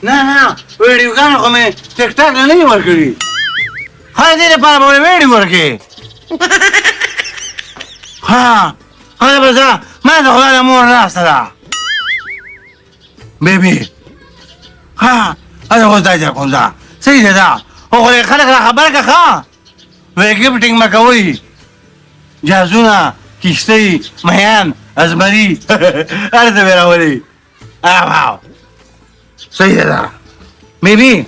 نه ویډیوګانې خو مې ټیک ټاک نه دي ورکړي ها دې لپاره به ویډیو ورکړې ها بس ما د خدای له مور ناسته ده بیبي ها هذا خو دا کوم دا صحیح ده خو خلک را خبره که ښه وایي ګفټینګ مه کوئ جهازونه کښتۍ مهیان ازمري هر څه مې راولي صحیح ده بیبي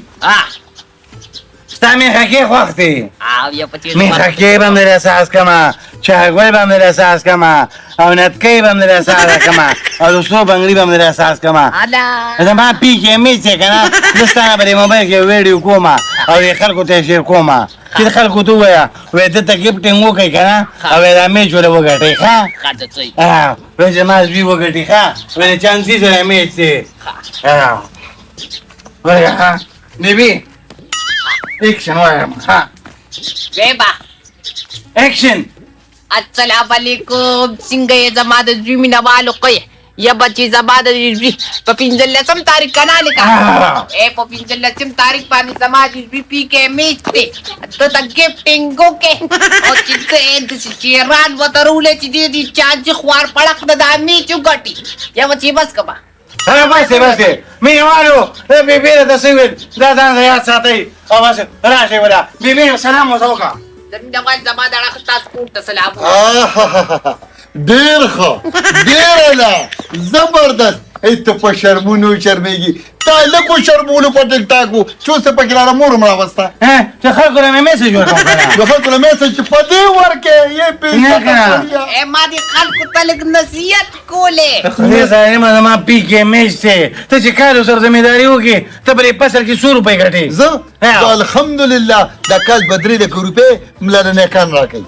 ستا میخکې خوښ دی میخکې به هم در احساس کمه چاګل به هم در احساس کمه او نتکۍ به هم در احساس کمه او د سرو بنګړي به هم در احساس کمه زما پیک یې میچ دی که نه زه ستا نه په دې موبایل کې ویډیو کوم او دې خلکو ته یې شیر کوم چې د خلکو ته ووایه وایي دلته ګفټینګ وکړئ که نه او وایي دا میچ ورله وګټئ ښه وایي زما زوی وګټي ښه وایي د چانسي سره میچ دی وایي ښه بیبي ایکشن وایم ها بیبا ایکشن السلام علیکم څنګه یې زما د زوی مینه والو کوی یا بچی زما د زوی په پنځلسم تاریخ کنه لیکه په پنځلسم تاریخ باندې زما د زوی پی کې میچ دی ته د ګفټینګ وکې او چې د شیران وترولې چې دې چانچ خوار پړق د میچ وګټي یا بچی بس کما بس مینه والو بیبي ته څه ویل دا ځان یاد ساتئ او بس راشئ ولا بیبي سلام ورته وکړه زمینه وال زما د اړخ تاسو کور ته سلام ډېر ښه ډېره ده زبردست ته په شرمونو شرمېږي تا لږو شرمولو په ټیک ټاک و چې اوس پکې راله مور هم راوسته چې خلکو له مې میسج ورکړم د خلکو له میسج چې په دې ورکې یې پیسې ما دې خلکو ته لږ نصیحت کولې خدای سره زما پی کې میچ دی ته چې کار سره ذمېداري وکړې ته په دې فصل کې 100 روپۍ ګټې زه الحمدلله دا کال به 3 لکه روپۍ ملا د نیکان راکوي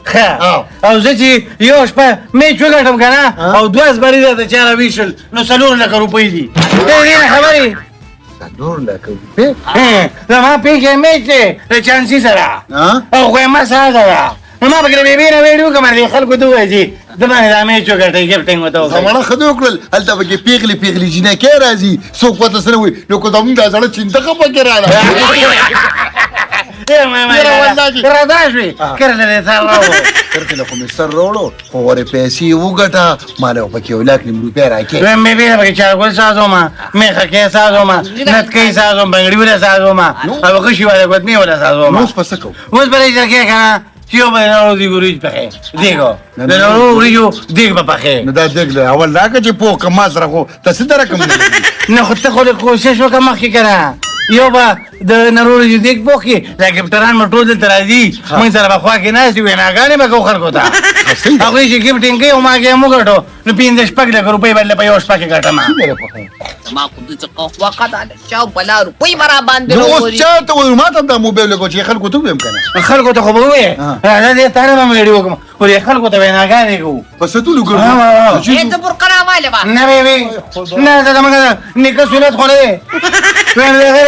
او زه چې یو شپه میچ وګټم که نه او 2 زمري راته چا راویشل نو 4 لکه روپۍ دي ته دې نه خبرې 4 لکه روپۍ زما پی کې میچ دی د چانسي سره او خو یې ما ساده ده نو ما پکې د بیبي نه ویډیو کوم دې خلکو ته ووایي چې د باندې دا میچ وګټئ ګفټینګ ورته وکړئ زمانه ښه دې وکړل هلته پکې پیغلې جینکۍ راځي څوک پته څه نه وایي نو که زمونږ دا زړه چینتخه پکې راله راځه شوې کرله دې سر راوړو کرکله خو مې سر راوړو خو ورې پیسې وګټه ما له پکې 1 لک روپۍ راکړې دویم بیبي نه پکې چاګل سازومه میخکې سازومه نتکۍ سازوم بنګړي وله سازومه او غشي والا ګوتمې وله سازومه اوس په څه کوو اوس به دې جرګې که نه چې یو به د نورو دیګ وریج پخې دیګو د نورو وریجو دیګ به پخې نو دا دیګ دی اول راکړه چې پوه که ما سره خو ته څه د رقم نه خو ته خو د کوشش وکړه مخکې که نه یو به د نورو وریجو دیګ پوخې دا ګفټران به ټول دلته راځي موږ سره به خوا کې ناست وي ویناګانې به کوو خلکو ته هغوی چې ګفټینګ کوي او ما کې هم وګټو نو 15 لکه روپۍ به په یو شپه کې ګټم زما خو دې څه وخت على شاو بلا روپۍ به را باندې نو اوس چا ته وایو ما ته هم دا موبایل لګو چې خلکو ته ووایم که نه خلکو ته خو به ووایې راځه دې تا نه به مې ویډیو وکړم خو دې خلکو ته ویناګانې کوو په ستونو ګرځو ته برقه راواله به نه بیبي نه زه زموږ نیکه سنت خو نه دی ویم دغه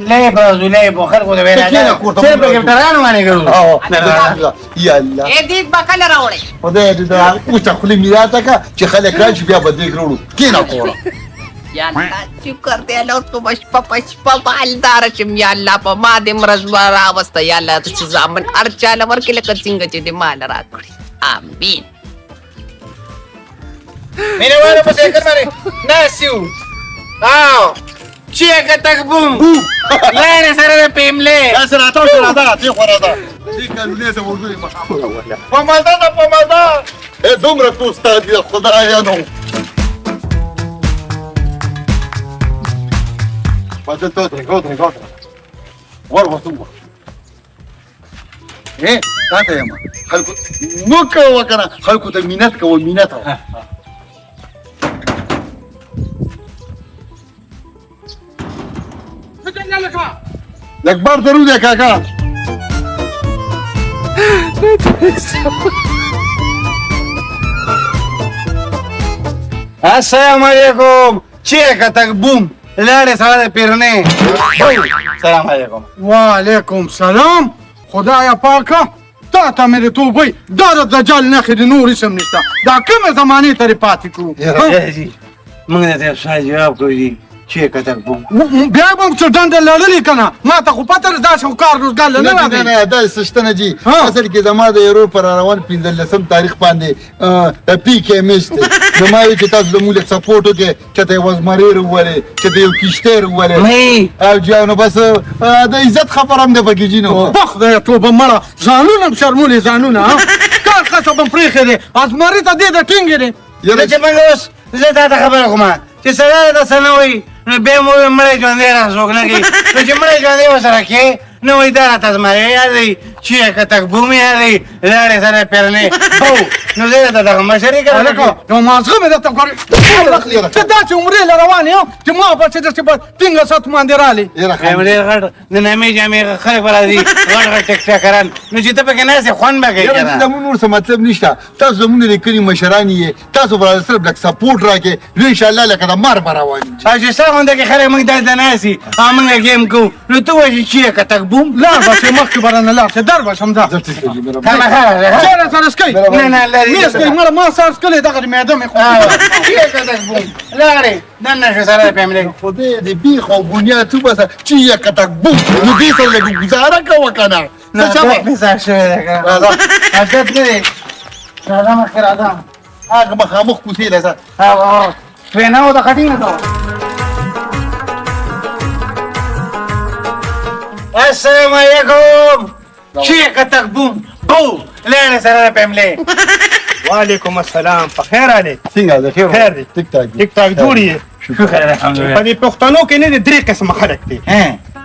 لې برازو لې په خلکو ته ویناګانې صرف په ګفټرانو باندې کوو یالله دیګ به کله راوړې خدای دې دا اوسه خولې مې راته که چې خلک راشي بیا به دیګ راوړو کېنه کوړه یا الله شکر دی الله تو پشپا بالدار چم یا الله په ما دې مرز راوسته یا الله ته ځامن هر چاله ورکې لکه څنګه چې دې مال راکړي امین مینه والو په ذکر باندې ناسیو او چیکه تک بوم لاره سره پیملې تاسو راته ته خو راته دې قانوني ته ورغلي مخامخ پمادا دومره تو استاد دی خدایا نو پاتې ته غوډه ورته تاته یم خلکو مکه وکنه خلکو ته مينت کوو مينت لك بار درود يا كاكا السلام عليكم چیکه بوم لاره سره پیرنه سلام علیکم وعلیکم سلام خدایا پاکه تا ته مې د توبې دا د دجال نښې د نور اسم نشته دا کومه زمانې ترې پاتې کړو موږ ته سوال جواب کوو چیه کتک بوم بیا به څه ډنډه لړلې که نه ما ته خو پته ده داسې خو کار روزګار له نه نه راغی نه دا سشتنه جی ها. اصل کې زما د یورو پر روان 15 تاریخ باندې د پی کې میشت نو ما وی چې تاسو د مولک سپورټ وکړي چې ته وزمریر ولې چې ته یو کشتیر ولې مې او جانو بس د عزت خبر هم د پکې جینو بخ دی توبه مړه ځانونه هم شرمولې ځانونه ها کار قصب هم پرېښی دی ازمري ته دې د ټینګې دی نو چې موږ اوس زه تا ته خبره کوم چې سړی داسې نه وایي نو بیا مو وایي مړی ژوندی را څوک نه کوي نو چې مړی ژوندی ورسره کوې نو وایي دا راته زمری یاد دی چیه کتک بوم یاد دی لاړې سره پیرنې بو نو زه درته دغه مشري کوم هلکه یو مازغه مې درته ګورې ته داسې عمرې له روان یو چې ما به چې داسې به ټینګه سات باندې رالې ډېر غټ د نامې جامې خلک به راځي غټ غټ ټکټاکران نو چې ته پکې ناست یې خوند به کوې که نه زمون نور څه مطلب نشته تاسو زمون د کلي مشران یې تاسو به صرف لږ سپورټ راکړئ نو انشاءالله لکه د مار به روان یو. او چې ستا غونډه کې خلک موږ دلته ناست یي او موږ ګیم کوو نو ته وایې چې چیه کتک بوم لاړ به چې مخکې به رانه لاړ شې در به شم دا زه ټیک دی مهرباني. خامخا راځه چېرې سره سکی نه نه لرې مې سکی مړه ما سر سکلی دغه معده مې خو چیه کتک بوم لاړې دننه شو سره د فیملی خدای دې بیخ او بنیاد تو بس چې یې کتک بوم نو دې سره لږ ګزاره کوه که نه نه څه شوه؟ مثال شوی دی که عادت نه دی راځه مخکې راځه هغه مخامخ کوڅې له ځه. او وینا و د کټینګ نه کوه السلام علیکم چیه کتک بوم بو لاړې سره د فیملی وعلیکم السلام په خیر علي څنګه ده خیر خیر دی. ټیک ټاک دی. ټیک ټاک جوړ یې شکر الحمدلله په دې پښتنو کې نه دي درې قسمه خلک دي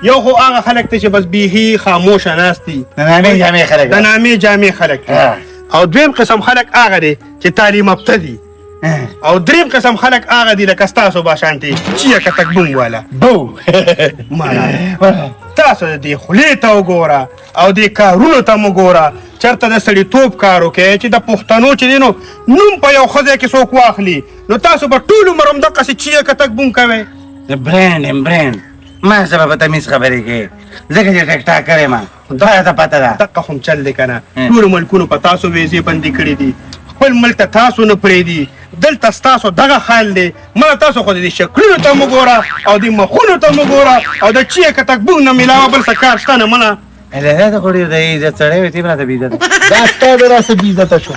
یو خو هغه خلک دي چې بس بیخي خاموشه ناست دي د نامې جامې خلک د نامې جامې خلک دي او دویم قسم خلک هغه دي چې تعلیم یافته دي او دریم قسم خلک هغه دي لکه ستاسو باشانتي چیه کتک بوم والا بو مانا تاسو د دې خولې ته وګوره او دې کارونو ته مو ګوره چېرته د سړیتوب کار وکړئ چې د پښتنو چې دی نو نوم په یو ښځی کې څوک واخلي نو تاسو به ټول عمر همدقسې چیه کتک بوم کوئ برین ما سبا په تمیز خبرې کوي ځکه چې ټیک ټاک کړی ما دا ته پته ده دقه خو چل دی که نه ټولو ملکونو په تاسو ویزې بندي کړي دي خپل ملک ته تاسو نه پرېږدي دلته ستاسو دغه حال دی مړه تاسو خو د دې شکلونو ته مو ګوره او د مخونو ته مو ګوره او د چیه کتک بوم نه میلاوه بل څه کار شته نه منه هله خو ډېر د عزت سړی وي تیمره ته بېعزته دا ستا د راسه بې عزته شو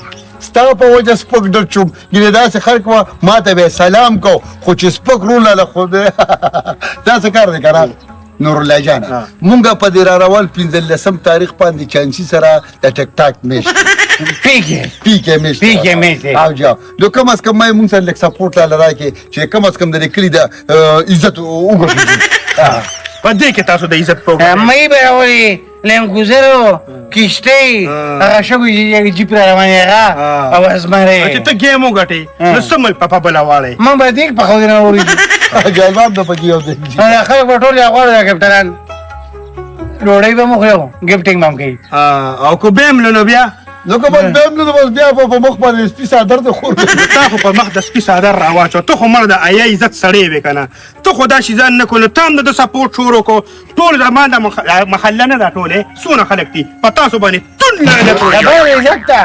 ستا په وجه سپک ډک شوم ګینې داسې خلک وه ما ته به یې سلام کو خو چې سپک روله خو دا څه کار دی که نه نورالله جانه مونږ په دې را روان 15 تاریخ باندې چانسي سره د ټیک ټاک میش پیکې میش او جا نو کم از کم ما مونږ سره لږ سپورټ لاله راکړې چې کم از کم د دې کلي د عزت وګټو په دې کې تاسو د عزت پروګرام مې به راولي لنګوزرو کشتۍ هغه شګو جیپ را روانې هغه او ازمرې چې ته ګیم وګټې نو څه ملک په بله واړئ ما به دې په خو نه وریږي جلباب د پکې یو دی خلک به ټول غواړي کپټران ډوډۍ به مو خورو ګفټینګ به هم کوي او که بیم لنو بیا نو که بس بیم نو بس بیا په مخ باندې سپي څادر ته خور تا خو په مخ د سپي څادر راواچو ته خو مړه د ایا عزت سړی وې که نه ته خو داسې ځان نه کړو نو تا هم د سپورټ شروع کړو ټول زما د محله نه ده ټولې څونه خلک دي په تاسو باندې تون خبر عزت ته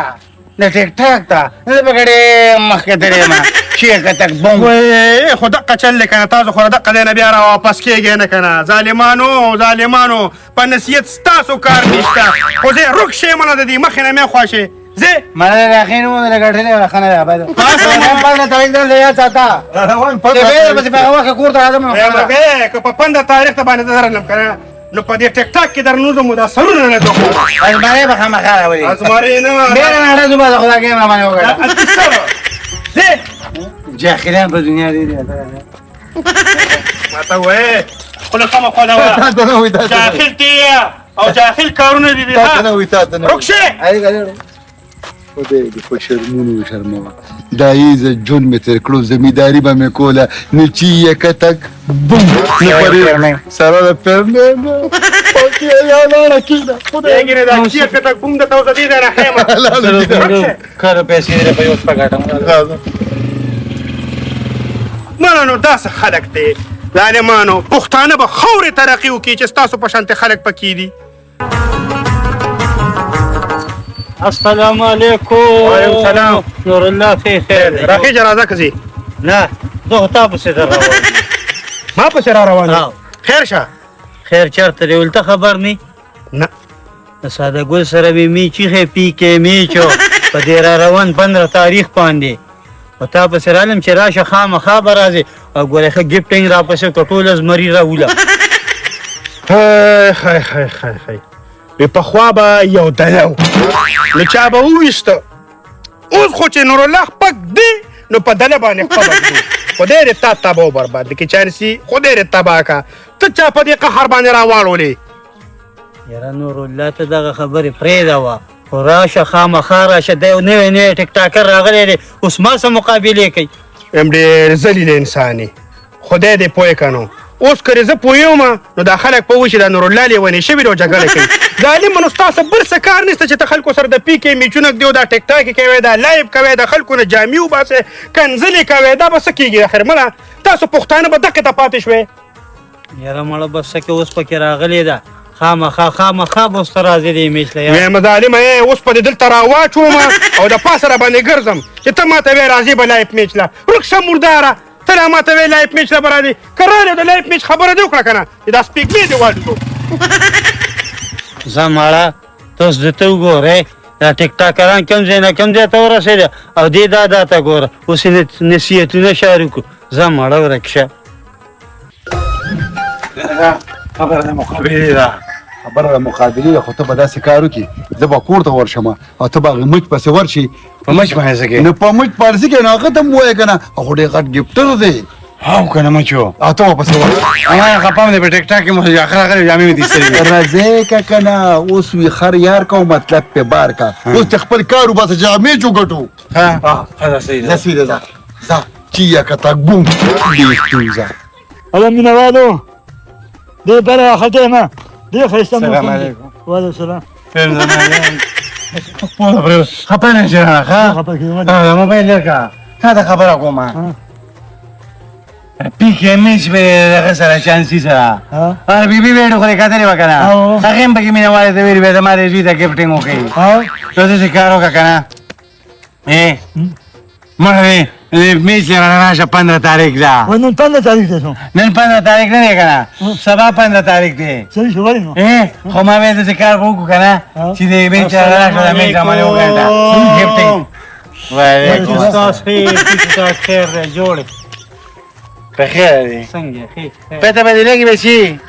د ټیک ټاک ته زه به ګډې مخکې تللی یم چیه کتک بوم وای خو دقه چل دی که نه تاسو خو دقه دی نه بیا را واپس کېږئ نه که نه ظالمانو په نصیحت ستاسو کار نشته خو زه رک شې منه د دې مخې نه مې خوښې زه مړه د اخیر مو د ګټلې راخنه ده بد پنده تاریخ دل یا چاته روان چې به په هغه وخت کور ته راځم که په 15 تاریخ ته باندې درلم که نه نو په دې ټیک ټاک کې درنوزم مو دا سرونه نه دوکو ازمرې به خامخا راولي ازمرې نه ډېره ناړه زما د خدا ګیم را باندې وکړه زه جاهلان په دنیا ډېر ماته وایې خپله سمه خوا ده وه جاهل دی او جاهل کارونه دي رک شې خدای دې په شرمونو وشرموه دا عزت ژوند مې تېر کړو زمینداري به مې کوله نو چې یې کتک بوم سره د پیرنې نه پکې یا لاړه کېده خدای دیګې دا چیه کتک بوم د تاسو دې نه راخېمه کار پیسې لري په یو پګاټم مړه نو داسې خلک دی ظالمانو پښتانه به خاورې ترقي وکړي چې ستاسو په شانتې خلک پکې دي السلام علیکم وعلیکم السلام نور الله فی خیر راخېجه راځه که ځې نه زه خو تا پسې در روان ما پسې را روان او. خیر شه خیر چرته دی ولته خبر نه نه د ساده ګل سره به می چیخې پی کې میچو په دې را روان 15 تاریخ باندې او تا پسې رالم چې راشه خامخا به راځې او ګورې ښه ګفټینګ را پسې کړه ټوله زمري راوله خی وی پخوا به یو دله و نو چا به وویسته اوس خو چې نورالله خپک دی نو په دله باندې خپک دی خدای دې تا تباه و برباد کړي چانسي خدای دې تباه که ته چا په دې قهر باندې راواړولې یاره نورالله ته دغه خبرې پرېږده وه خو راشه خامخا راشه دا یو نوی نوی ټیک ټاکر راغلی دی اوس ما سره مقابلې کوي یم ډېر ذلیل انسان یې خدای دې پوه که نو اوس که زه پوهېږم نو دا خلک پوه چې دا نورالله لیونې شوي دی او جګړه کوي ظالمه نو ستاسو بل څه کار نشته چې ته خلکو سره د پیکې میچونه ږدي او دا ټیک ټاک کوئ دا لایف کوئ د خلکو نه جامې وباسئ کنځلې کوئ دا به څه کېږي اخر مړه تاسو پښتانه به دقې ته پاتې شوئ یاره مړه بس څه کې اوس پکې راغلی ده خامخا به اوس ته راځې د ایمیج له یاره ویم ظالمه اوس په دې دلته راواچوم او د پاسه را باندې ګرځم چې ته ما ته وایې راځې به لایف میچ له ورک شه مرداره ته لا ما ته وایې لایف میچ له به راځې که راغلی د لایف میچ خبره دې وکړه که نه چې دا سپیکمې دې واډو زه مړه تاسو دې ته وګورئ دا ټیک ټاکران کوم ځای نه کوم ځای ته ورسېده او دې دا ته ګوره اوس یې نصیحتونه شارو کړو زه مړه ورک شه خبره د مقابلې ده خبره د مقابلې ده خو ته به داسې کار وکړې زه به کور ته ورشم او ته به هغې مچ پسې ورشي په مچ باندې څه کوې نو په مچ باندې څه کوې نو هغه ته هم ووایه که نه هغه ډېر غټ ګفټر دی او که نه مچو او ته به پسې ورشې اما خپه مې دی په ټیک ټاک کې مو اخر راغلی جامې مې دي ایستلې راځې که که نه اوس وي خر یار کا او مطلب پې بار کا اوس ته خپل کار وباسه جامې چوګټو ښه صحیح ده زه سیده ځه چیا که تا ګوم بیختو ځه هلا مینوالو دې بره خټیمه دې ښایسته سلام علیکم وعلیکم السلام خپه نه شې رانه ښه موبایل لرې کړه تا ته خبره کومه پیکې میچ به دغه سره چانسي سره بیبي به یې ډوکلې کتلې وه که نه هغې هم پکې مینه والې ته ویلي به زما د زوی ته ګفټینګ وکړي نو داسې کار وکړه که نه مړه میچ رانه راشه 15 تاریخ ده نن 15 تاریخ دی نن 15 تاریخ نه دی که نه سبا 15 تاریخ دی صحیح شو ولې نو خو ما ویل داسې کار به وکړو که نه چې د میچ راشه د میچ زمانې وګټه ګفټینګ وعلیکم تاسو خیر دی جوړ په خیر دی څنګه خیر پته به دې لګي به شي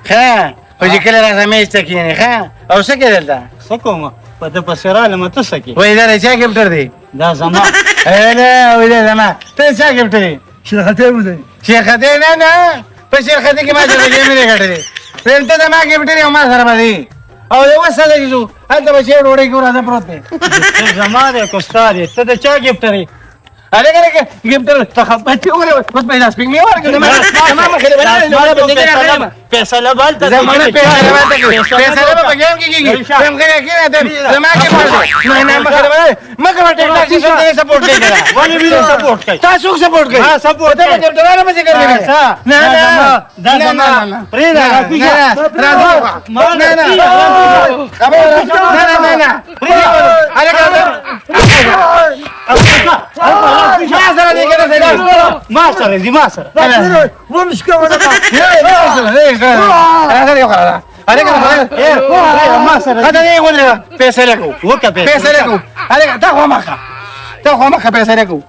ښه خو چې کله راځه میچ ته کښېنې ښه او څه کوې دلته څه کومه په ده پسې رالم ته څه کې وایي دا د چا ګفټر دی دا زما نه وایي دا زما ته د چا ګفټر دی شیخته وځي شیخته نه په شیخته کې ما سره ګیمې نه ګټلې ویم ته زما ګفټر یې او ما سره به دی او د اوس ساده چې ځو هلته به چې ډوډۍ کې ورځه پروت دی زما دی که ستا دی ته د چا ګفټر یې هلکه ګفټر ته خبرې وکړې اوس به یې دا سپېږمۍ ورکړې زما مخې ته به نه فیصله بالته زمانه فیصله به فیصله به په ګیم کې کېږي ویم غلی کېنه زما ګفټر دی نه مخې ته مګر ټیک ټاک سیسټم ته سپورټ کوي ولې مې سپورټ کوي تاسو سپورټ کوي ها سپورټ ته به ګفټرانو مې کوي نه دا زما پریدا ما سره دي ما سره ومش كمان ما سره هذا ليه يقول پیسې لګو وکه پیسې لګو هغه تا خو مخه پیسې لګو